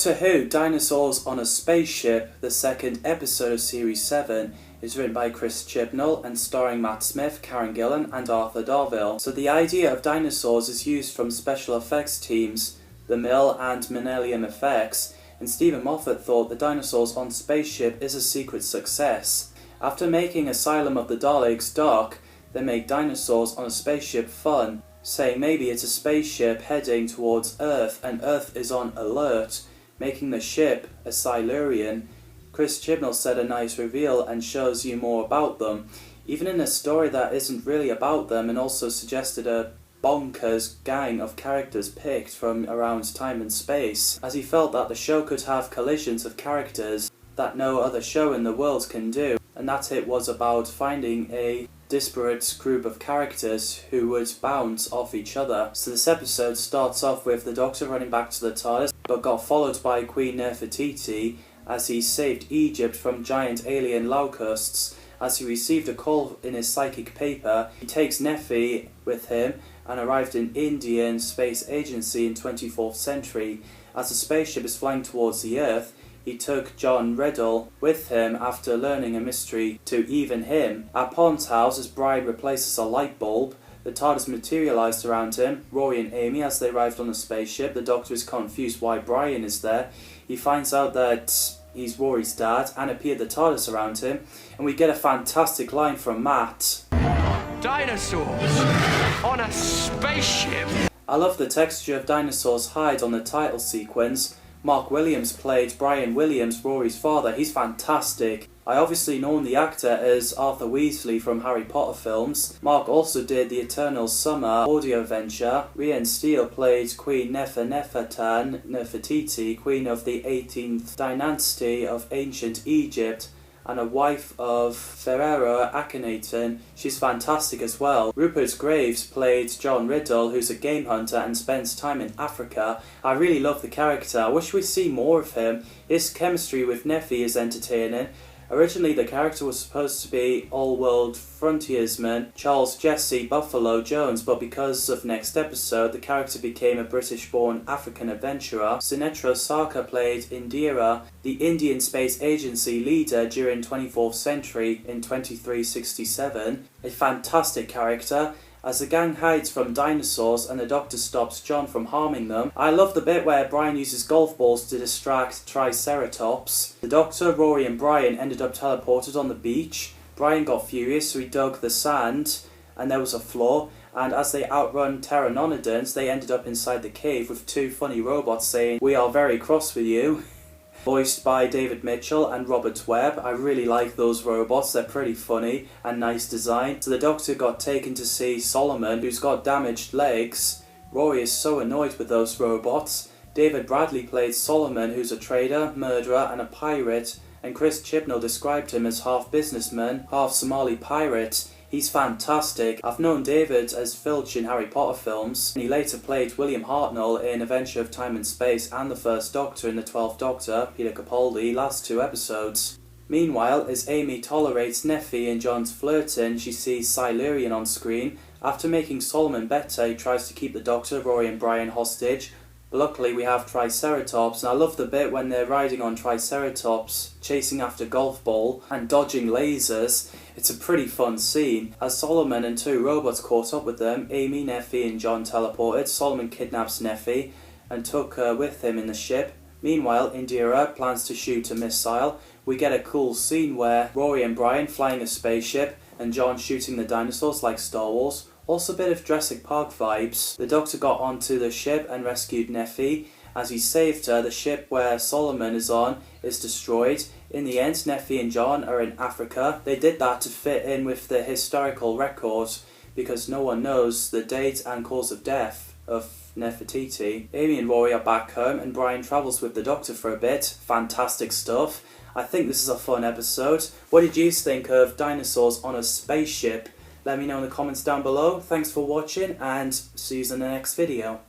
Doctor Who Dinosaurs on a Spaceship, the second episode of Series 7, is written by Chris Chibnall and starring Matt Smith, Karen Gillan and Arthur Darvill. So the idea of dinosaurs is used from special effects teams, the Mill and Millennium Effects, and Stephen Moffat thought the Dinosaurs on Spaceship is a secret success. After making Asylum of the Daleks dark, they make Dinosaurs on a Spaceship fun, saying maybe it's a spaceship heading towards Earth and Earth is on alert, making the ship a Silurian. Chris Chibnall said a nice reveal and shows you more about them, even in a story that isn't really about them, and also suggested a bonkers gang of characters picked from around time and space, as he felt that the show could have collisions of characters that no other show in the world can do, and that it was about finding a disparate group of characters who would bounce off each other. So this episode starts off with the Doctor running back to the TARDIS, but got followed by Queen Nefertiti as he saved Egypt from giant alien locusts. As he received a call in his psychic paper, he takes Nephi with him and arrived in Indian Space Agency in 24th century. As the spaceship is flying towards the Earth, he took John Riddle with him after learning a mystery to even him. At Pond's house, as Brian replaces a light bulb, the TARDIS materialised around him. Rory and Amy, as they arrived on the spaceship, the Doctor is confused why Brian is there. He finds out that he's Rory's dad and appeared the TARDIS around him, and we get a fantastic line from Matt. Dinosaurs on a spaceship! I love the texture of Dinosaur's hide on the title sequence. Mark Williams played Brian Williams, Rory's father. He's fantastic. I obviously known the actor as Arthur Weasley from Harry Potter films. Mark also did the Eternal Summer audio adventure. Rhiannon Steele played Queen Nefertiti, Queen of the 18th dynasty of ancient Egypt, and a wife of Pharaoh Akhenaten. She's fantastic as well. Rupert Graves played John Riddle, who's a game hunter and spends time in Africa. I really love the character. I wish we'd see more of him. His chemistry with Nephi is entertaining. Originally the character was supposed to be all-world frontiersman Charles Jesse Buffalo Jones, but because of next episode, the character became a British-born African adventurer. Sunetra Sarkar played Indira, the Indian Space Agency leader during 24th century in 2367. A fantastic character. As the gang hides from dinosaurs and the Doctor stops John from harming them. I love the bit where Brian uses golf balls to distract Triceratops. The Doctor, Rory and Brian ended up teleported on the beach. Brian got furious, so he dug the sand and there was a flaw, and as they outrun Pteranodons, they ended up inside the cave with two funny robots saying, "We are very cross with you." Voiced by David Mitchell and Robert Webb. I really like those robots, they're pretty funny and nice design. So the Doctor got taken to see Solomon, who's got damaged legs. Rory is so annoyed with those robots. David Bradley played Solomon, who's a trader, murderer and a pirate, and Chris Chibnall described him as half businessman, half Somali pirate. He's fantastic. I've known David as Filch in Harry Potter films, and he later played William Hartnell in Adventure of Time and Space and the First Doctor in the 12th Doctor, Peter Capaldi, last two episodes. Meanwhile, as Amy tolerates Nephi and John's flirting, she sees Silurian on screen. After making Solomon better, he tries to keep the Doctor, Rory and Brian hostage. Luckily we have Triceratops, and I love the bit when they're riding on Triceratops, chasing after golf ball and dodging lasers. It's a pretty fun scene. As Solomon and two robots caught up with them, Amy, Nephi and John teleported. Solomon kidnaps Nephi and took her with him in the ship. Meanwhile, Indira plans to shoot a missile. We get a cool scene where Rory and Brian flying a spaceship and John shooting the dinosaurs like Star Wars. Also a bit of Jurassic Park vibes. The Doctor got onto the ship and rescued Nephi. As he saved her, the ship where Solomon is on is destroyed. In the end, Nephi and John are in Africa. They did that to fit in with the historical record because no one knows the date and cause of death of Nefertiti. Amy and Rory are back home and Brian travels with the Doctor for a bit. Fantastic stuff. I think this is a fun episode. What did you think of Dinosaurs on a Spaceship? Let me know in the comments down below. Thanks for watching and see you in the next video.